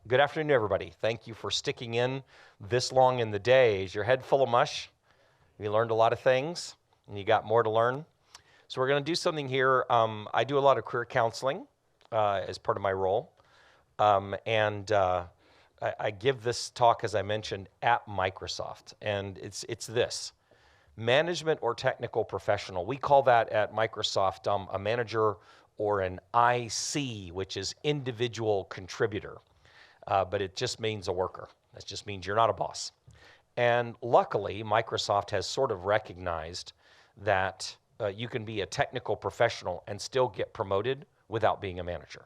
Good afternoon, everybody. Thank you for sticking in this long in the day. Is your head full of mush? You learned a lot of things, and you got more to learn. So we're going to do something here. I do a lot of career counseling as part of my role, and I give this talk, as I mentioned, at Microsoft, and it's this: management or technical professional. We call that at Microsoft a manager or an IC, which is individual contributor. But it just means a worker. That just means you're not a boss. And luckily, Microsoft has sort of recognized that you can be a technical professional and still get promoted without being a manager.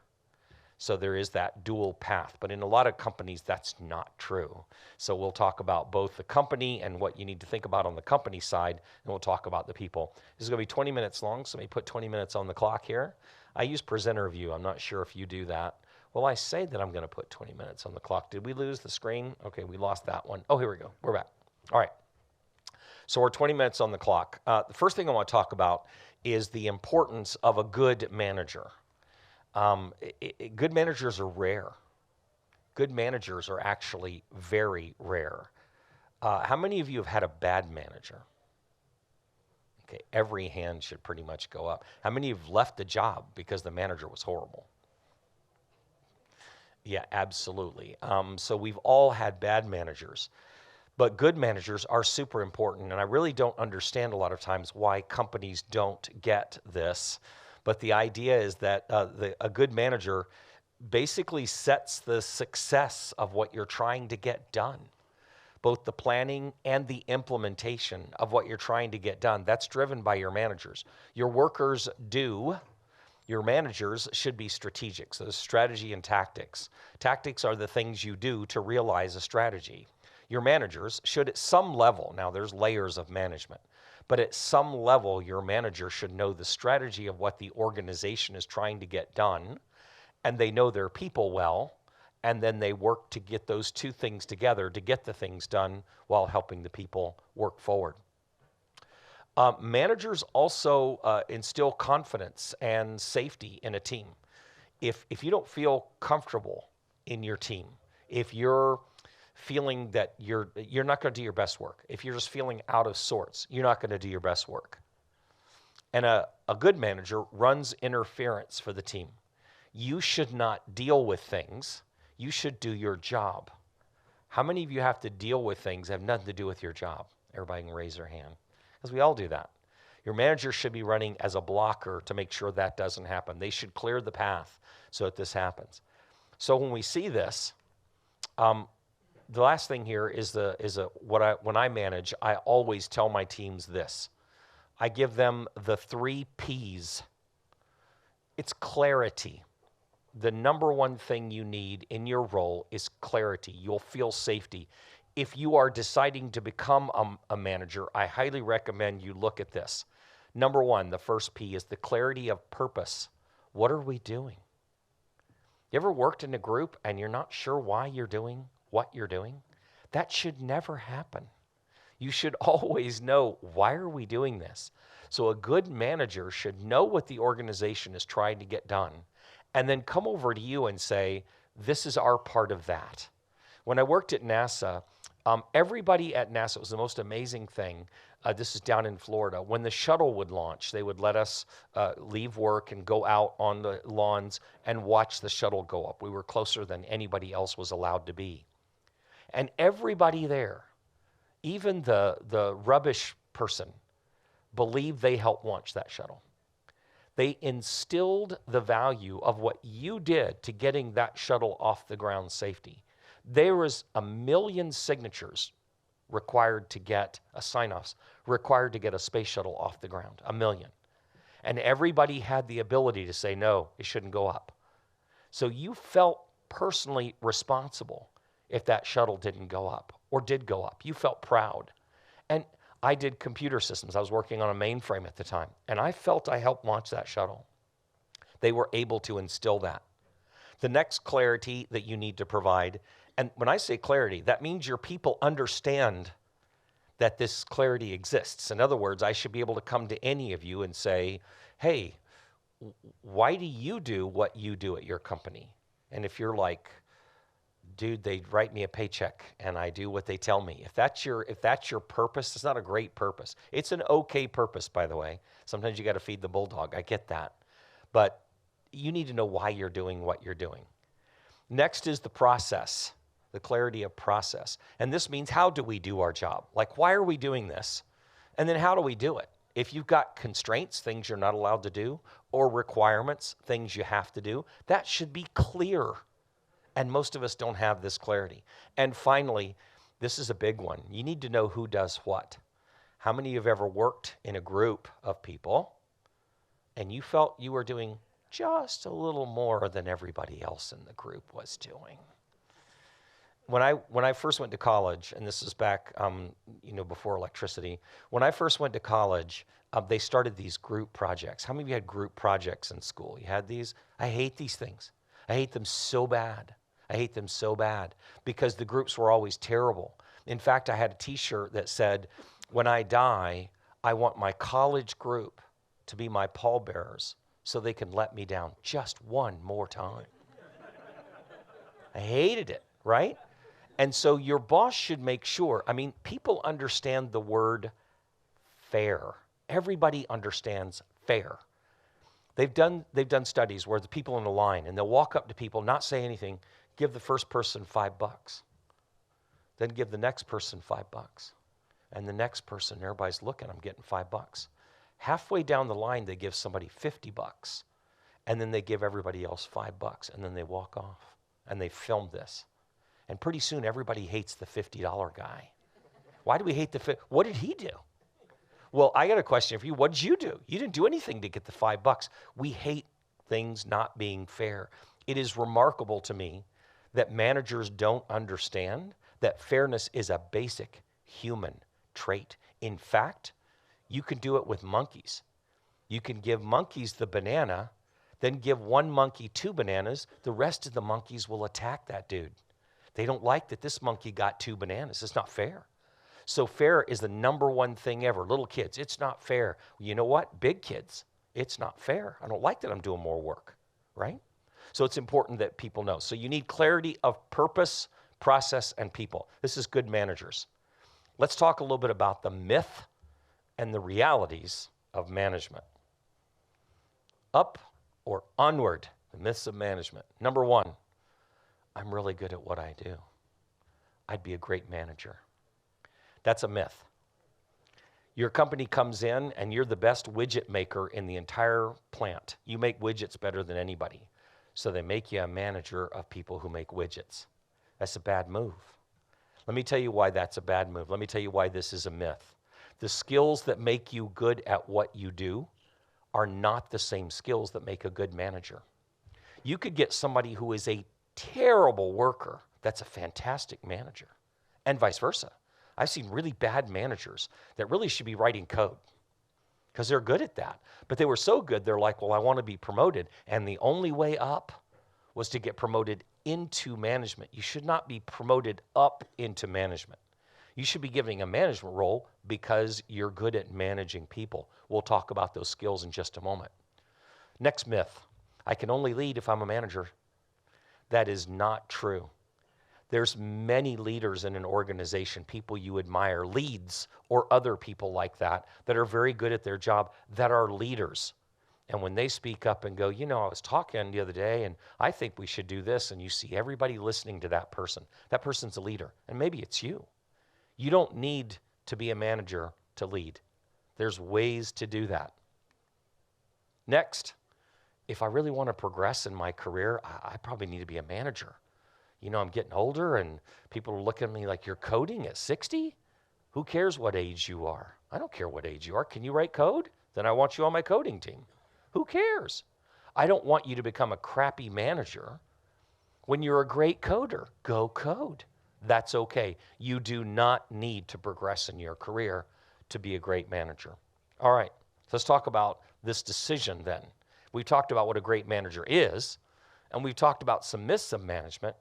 So there is that dual path. But in a lot of companies, that's not true. So we'll talk about both the company and what you need to think about on the company side, and we'll talk about the people. This is going to be 20 minutes long, so let me put 20 minutes on the clock here. I use presenter view. I'm not sure if you do that. Well, I say that I'm going to put 20 minutes on the clock. Did we lose the screen? Okay, we lost that one. Oh, here we go. We're back. All right. So we're 20 minutes on the clock. The first thing I want to talk about is the importance of a good manager. Good managers are rare. Good managers are actually very rare. How many of you have had a bad manager? Okay, every hand should pretty much go up. How many have left the job because the manager was horrible? Yeah, absolutely. So we've all had bad managers, but good managers are super important. And I really don't understand a lot of times why companies don't get this. But the idea is that a good manager basically sets the success of what you're trying to get done, both the planning and the implementation of what you're trying to get done. That's driven by your managers. Your workers do. Your managers should be strategic. So strategy and tactics. Tactics are the things you do to realize a strategy. Your managers should at some level, now there's layers of management, but at some level your manager should know the strategy of what the organization is trying to get done, and they know their people well, and then they work to get those two things together to get the things done while helping the people work forward. Managers also instill confidence and safety in a team. If you don't feel comfortable in your team, if you're feeling that you're not going to do your best work, if you're just feeling out of sorts, you're not going to do your best work. And a good manager runs interference for the team. You should not deal with things. You should do your job. How many of you have to deal with things that have nothing to do with your job? Everybody can raise their hand. Because we all do that. Your manager should be running as a blocker to make sure that doesn't happen. They should clear the path so that this happens. So when we see this, the last thing here is when I manage, I always tell my teams this. I give them the 3 P's. It's clarity. The number one thing you need in your role is clarity. You'll feel safety. If you are deciding to become a manager, I highly recommend you look at this. Number one, the first P is the clarity of purpose. What are we doing? You ever worked in a group and you're not sure why you're doing what you're doing? That should never happen. You should always know, why are we doing this? So a good manager should know what the organization is trying to get done and then come over to you and say, this is our part of that. When I worked at NASA, everybody at NASA, it was the most amazing thing. This is down in Florida. When the shuttle would launch, they would let us leave work and go out on the lawns and watch the shuttle go up. We were closer than anybody else was allowed to be. And everybody there, even the rubbish person, believed they helped launch that shuttle. They instilled the value of what you did to getting that shuttle off the ground safety. There was 1 million signatures required to get sign-offs, required to get a space shuttle off the ground, 1 million. And everybody had the ability to say, no, it shouldn't go up. So you felt personally responsible if that shuttle didn't go up or did go up. You felt proud. And I did computer systems. I was working on a mainframe at the time, and I felt I helped launch that shuttle. They were able to instill that. The next clarity that you need to provide, and when I say clarity, that means your people understand that this clarity exists. In other words, I should be able to come to any of you and say, hey, why do you do what you do at your company? And if you're like, dude, they write me a paycheck and I do what they tell me. If that's your purpose, it's not a great purpose. It's an okay purpose, by the way. Sometimes you got to feed the bulldog. I get that. But you need to know why you're doing what you're doing. Next is the process, the clarity of process. And this means, how do we do our job? Like, why are we doing this? And then how do we do it? If you've got constraints, things you're not allowed to do, or requirements, things you have to do, that should be clear. And most of us don't have this clarity. And finally, this is a big one. You need to know who does what. How many of you have ever worked in a group of people and you felt you were doing just a little more than everybody else in the group was doing? When I first went to college, and this is back, before electricity. When I first went to college, they started these group projects. How many of you had group projects in school? You had these? I hate these things. I hate them so bad. I hate them so bad because the groups were always terrible. In fact, I had a T-shirt that said, "When I die, I want my college group to be my pallbearers so they can let me down just one more time." I hated it, right? And so your boss should make sure, people understand the word fair. Everybody understands fair. They've done studies where the people in the line, and they'll walk up to people, not say anything, give the first person $5, then give the next person $5, and the next person, everybody's looking, I'm getting $5. Halfway down the line, they give somebody $50, and then they give everybody else $5, and then they walk off, and they film this. And pretty soon, everybody hates the $50 guy. Why do we hate what did he do? Well, I got a question for you. What did you do? You didn't do anything to get the $5. We hate things not being fair. It is remarkable to me that managers don't understand that fairness is a basic human trait. In fact, you can do it with monkeys. You can give monkeys the banana, then give one monkey 2 bananas. The rest of the monkeys will attack that dude. They don't like that this monkey got 2 bananas. It's not fair. So fair is the number one thing ever. Little kids, it's not fair. You know what? Big kids, it's not fair. I don't like that I'm doing more work, right? So it's important that people know. So you need clarity of purpose, process, and people. This is good managers. Let's talk a little bit about the myth and the realities of management. Up or onward, the myths of management. Number 1, I'm really good at what I do. I'd be a great manager. That's a myth. Your company comes in and you're the best widget maker in the entire plant. You make widgets better than anybody. So they make you a manager of people who make widgets. That's a bad move. Let me tell you why that's a bad move. Let me tell you why this is a myth. The skills that make you good at what you do are not the same skills that make a good manager. You could get somebody who is a terrible worker that's a fantastic manager, and vice versa. I've seen really bad managers that really should be writing code because they're good at that. But they were so good, they're like, well, I want to be promoted. And the only way up was to get promoted into management. You should not be promoted up into management. You should be giving a management role because you're good at managing people. We'll talk about those skills in just a moment. Next myth, I can only lead if I'm a manager. That is not true. There's many leaders in an organization, people you admire, leads or other people like that are very good at their job, that are leaders. And when they speak up and go, I was talking the other day and I think we should do this, and you see everybody listening to that person. That person's a leader, and maybe it's you. You don't need to be a manager to lead. There's ways to do that. Next, if I really want to progress in my career, I probably need to be a manager. I'm getting older and people are looking at me like, you're coding at 60? Who cares what age you are? I don't care what age you are. Can you write code? Then I want you on my coding team. Who cares? I don't want you to become a crappy manager when you're a great coder. Go code. That's okay. You do not need to progress in your career to be a great manager. All right, let's talk about this decision then. We've talked about what a great manager is, and we've talked about some myths of management.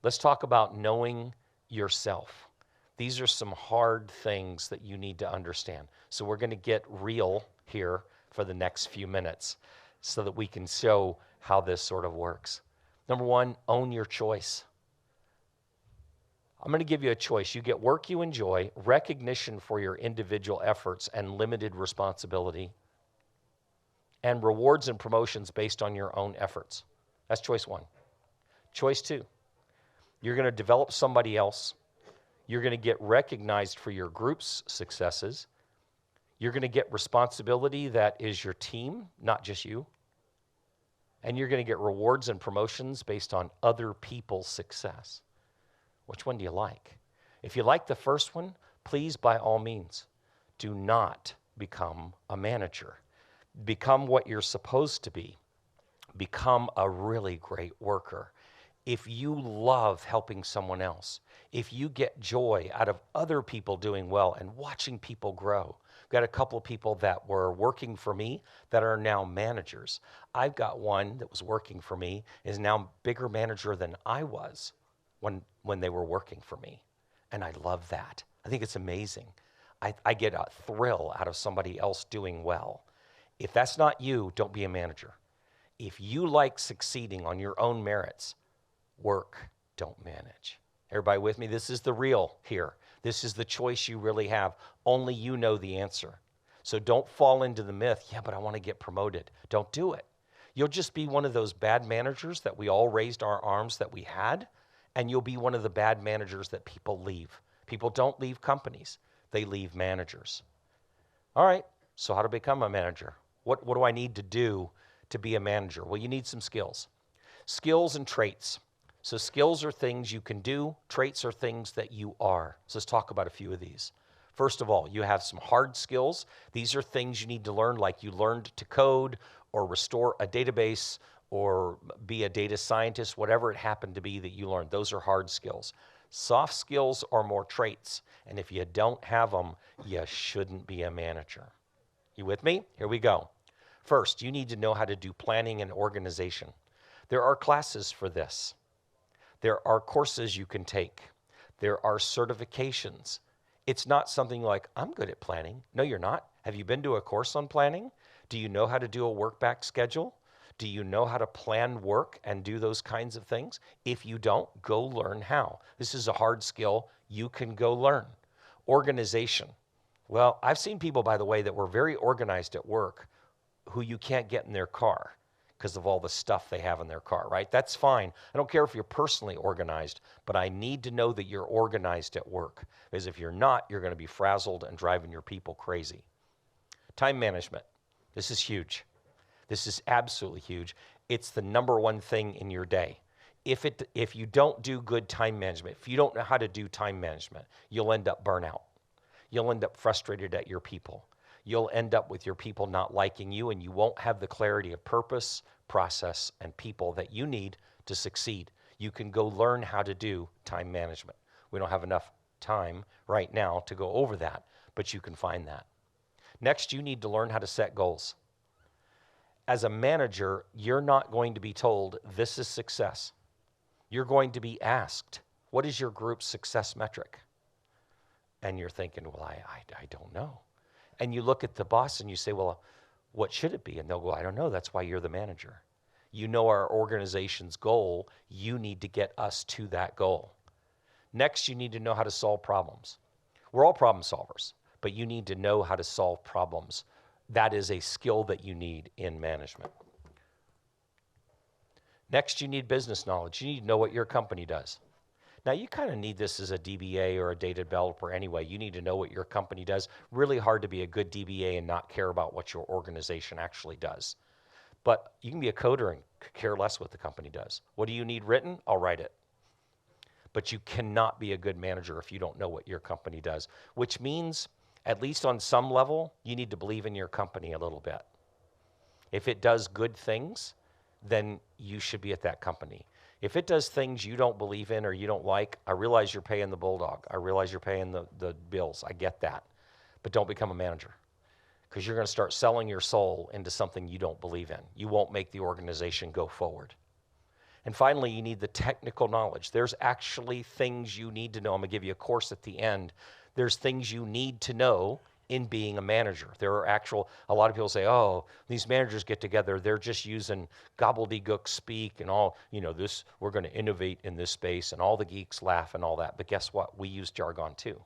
Let's talk about knowing yourself. These are some hard things that you need to understand. So we're going to get real here for the next few minutes so that we can show how this sort of works. Number 1, own your choice. I'm going to give you a choice. You get work you enjoy, recognition for your individual efforts, and limited responsibility, and rewards and promotions based on your own efforts. That's choice one. Choice two, you're going to develop somebody else. You're going to get recognized for your group's successes. You're going to get responsibility that is your team, not just you. And you're going to get rewards and promotions based on other people's success. Which one do you like? If you like the first one, please, by all means, do not become a manager. Become what you're supposed to be. Become a really great worker. If you love helping someone else, if you get joy out of other people doing well and watching people grow. I've got a couple of people that were working for me that are now managers. I've got one that was working for me, is now a bigger manager than I was when they were working for me. And I love that. I think it's amazing. I get a thrill out of somebody else doing well. If that's not you, don't be a manager. If you like succeeding on your own merits, work, don't manage. Everybody with me? This is the real here. This is the choice you really have. Only you know the answer. So don't fall into the myth, yeah, but I want to get promoted. Don't do it. You'll just be one of those bad managers that we all raised our arms that we had, and you'll be one of the bad managers that people leave. People don't leave companies. They leave managers. All right, so how to become a manager? What do I need to do to be a manager? Well, you need some skills. Skills and traits. So skills are things you can do. Traits are things that you are. So let's talk about a few of these. First of all, you have some hard skills. These are things you need to learn, like you learned to code or restore a database or be a data scientist, whatever it happened to be that you learned. Those are hard skills. Soft skills are more traits. And if you don't have them, you shouldn't be a manager. You with me? Here we go. First, you need to know how to do planning and organization. There are classes for this. There are courses you can take. There are certifications. It's not something like, I'm good at planning. No, you're not. Have you been to a course on planning? Do you know how to do a work back schedule? Do you know how to plan work and do those kinds of things? If you don't, go learn how. This is a hard skill you can go learn. Organization. Well, I've seen people, by the way, that were very organized at work who you can't get in their car because of all the stuff they have in their car, right? That's fine. I don't care if you're personally organized, but I need to know that you're organized at work. Because if you're not, you're going to be frazzled and driving your people crazy. Time management. This is huge. This is absolutely huge. It's the number one thing in your day. If you don't do good time management, if you don't know how to do time management, you'll end up burnout. You'll end up frustrated at your people. You'll end up with your people not liking you, and you won't have the clarity of purpose, process, and people that you need to succeed. You can go learn how to do time management. We don't have enough time right now to go over that, but you can find that. Next, you need to learn how to set goals. As a manager, you're not going to be told, this is success. You're going to be asked, what is your group's success metric? And you're thinking, well, I don't know. And you look at the boss and you say, well, what should it be? And they'll go, I don't know. That's why you're the manager. You know our organization's goal. You need to get us to that goal. Next, you need to know how to solve problems. We're all problem solvers, but you need to know how to solve problems. That is a skill that you need in management. Next, you need business knowledge. You need to know what your company does. Now, you kind of need this as a DBA or a data developer anyway. You need to know what your company does. Really hard to be a good DBA and not care about what your organization actually does. But you can be a coder and care less what the company does. What do you need written? I'll write it. But you cannot be a good manager if you don't know what your company does, which means, at least on some level, you need to believe in your company a little bit. If it does good things, then you should be at that company. If it does things you don't believe in or you don't like, I realize you're paying the bulldog. I realize you're paying the bills. I get that. But don't become a manager, because you're going to start selling your soul into something you don't believe in. You won't make the organization go forward. And finally, you need the technical knowledge. There's actually things you need to know. I'm going to give you a course at the end. There's things you need to know in being a manager. A lot of people say, oh, these managers get together, they're just using gobbledygook speak and all, we're going to innovate in this space, and all the geeks laugh and all that. But guess what? We use jargon too.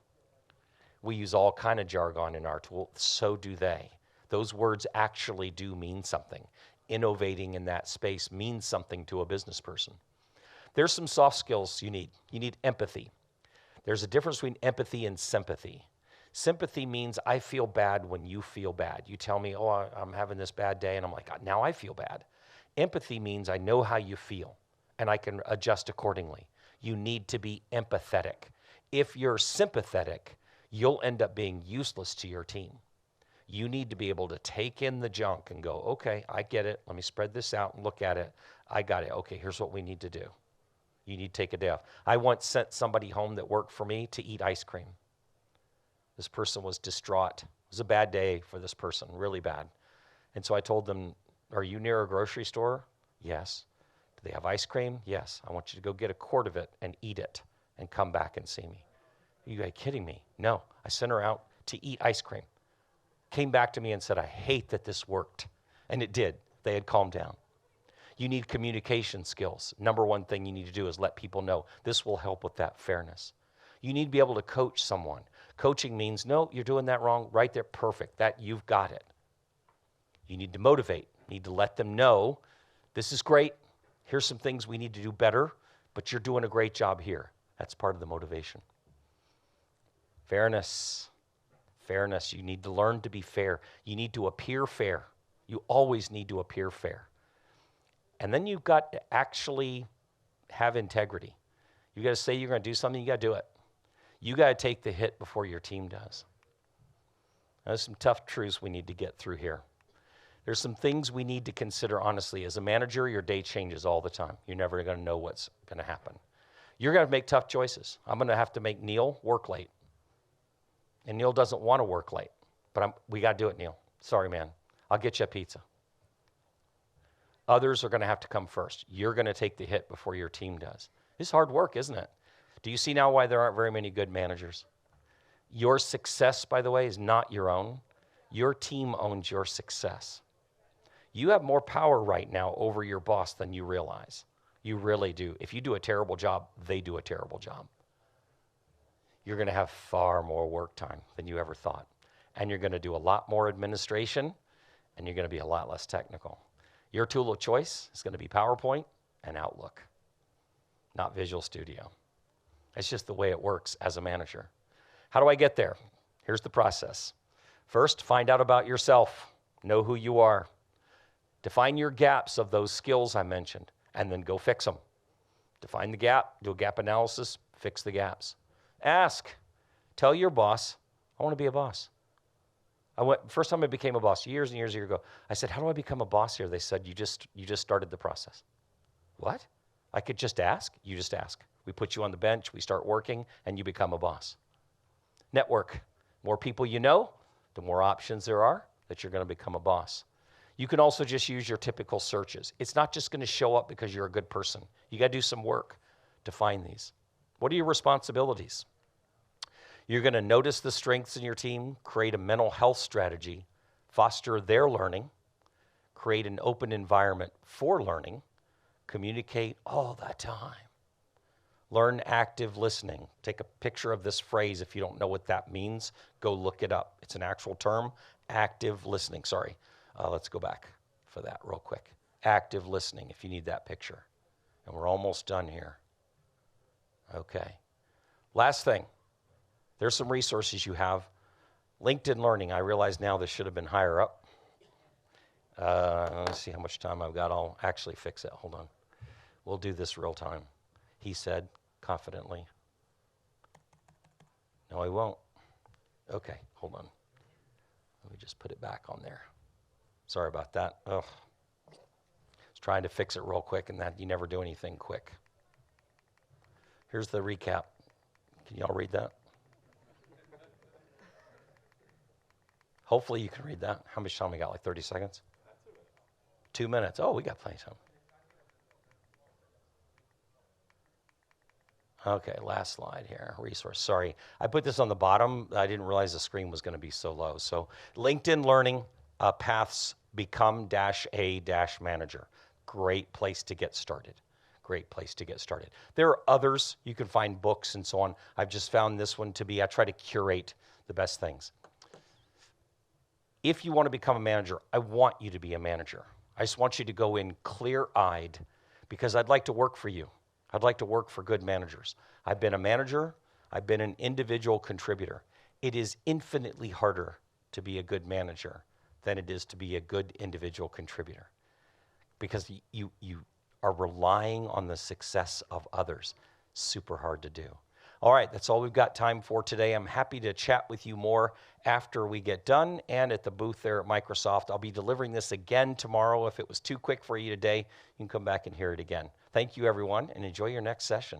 We use all kind of jargon in our tool. So do they. Those words actually do mean something. Innovating in that space means something to a business person. There's some soft skills you need. You need empathy. There's a difference between empathy and sympathy. Sympathy means I feel bad when you feel bad. You tell me, oh, I'm having this bad day, and I'm like, now I feel bad. Empathy means I know how you feel, and I can adjust accordingly. You need to be empathetic. If you're sympathetic, you'll end up being useless to your team. You need to be able to take in the junk and go, okay, I get it. Let me spread this out and look at it. I got it. Okay, here's what we need to do. You need to take a day off. I once sent somebody home that worked for me to eat ice cream. This person was distraught. It was a bad day for this person, really bad. And so I told them, are you near a grocery store? Yes. Do they have ice cream? Yes. I want you to go get a quart of it and eat it and come back and see me. Are you guys kidding me? No. I sent her out to eat ice cream. Came back to me and said, I hate that this worked. And it did. They had calmed down. You need communication skills. Number one thing you need to do is let people know. This will help with that fairness. You need to be able to coach someone. Coaching means, no, you're doing that wrong. Right there, perfect. That you've got it. You need to motivate. You need to let them know, this is great. Here's some things we need to do better, but you're doing a great job here. That's part of the motivation. Fairness. Fairness. You need to learn to be fair. You need to appear fair. You always need to appear fair. And then you've got to actually have integrity. You got to say you're going to do something, you got to do it. You got to take the hit before your team does. Now, there's some tough truths we need to get through here. There's some things we need to consider honestly. As a manager, your day changes all the time. You're never going to know what's going to happen. You're going to make tough choices. I'm going to have to make Neil work late. And Neil doesn't want to work late. But we got to do it, Neil. Sorry, man. I'll get you a pizza. Others are going to have to come first. You're going to take the hit before your team does. It's hard work, isn't it? Do you see now why there aren't very many good managers? Your success, by the way, is not your own. Your team owns your success. You have more power right now over your boss than you realize. You really do. If you do a terrible job, they do a terrible job. You're going to have far more work time than you ever thought. And you're going to do a lot more administration, and you're going to be a lot less technical. Your tool of choice is going to be PowerPoint and Outlook, not Visual Studio. That's just the way it works as a manager. How do I get there? Here's the process. First, find out about yourself. Know who you are. Define your gaps of those skills I mentioned, and then go fix them. Define the gap, do a gap analysis, fix the gaps. Ask. Tell your boss, I want to be a boss. First time I became a boss, years and years ago, I said, how do I become a boss here? They said, you just started the process. What? I could just ask? You just ask. We put you on the bench, we start working, and you become a boss. Network. More people you know, the more options there are that you're going to become a boss. You can also just use your typical searches. It's not just going to show up because you're a good person. You got to do some work to find these. What are your responsibilities? You're going to notice the strengths in your team, create a mental health strategy, foster their learning, create an open environment for learning, communicate all the time. Learn active listening. Take a picture of this phrase. If you don't know what that means, go look it up. It's an actual term, active listening. Sorry, let's go back for that real quick. Active listening, if you need that picture. And we're almost done here. Okay. Last thing. There's some resources you have. LinkedIn Learning. I realize now this should have been higher up. Let's see how much time I've got. I'll actually fix it. Hold on. We'll do this real time. He said confidently. No, I won't. Okay, hold on. Let me just put it back on there. Sorry about that. Ugh. I was trying to fix it real quick, and that you never do anything quick. Here's the recap. Can y'all read that? Hopefully you can read that. How much time we got? Like 30 seconds? 2 minutes. Oh, we got plenty of time. Okay, last slide here, resource. Sorry, I put this on the bottom. I didn't realize the screen was going to be so low. So LinkedIn Learning Paths Become-A-Manager. Great place to get started. Great place to get started. There are others. You can find books and so on. I've just found this one to be, I try to curate the best things. If you want to become a manager, I want you to be a manager. I just want you to go in clear-eyed because I'd like to work for you. I'd like to work for good managers. I've been a manager. I've been an individual contributor. It is infinitely harder to be a good manager than it is to be a good individual contributor because you are relying on the success of others. Super hard to do. All right, that's all we've got time for today. I'm happy to chat with you more after we get done and at the booth there at Microsoft. I'll be delivering this again tomorrow. If it was too quick for you today, you can come back and hear it again. Thank you, everyone, and enjoy your next session.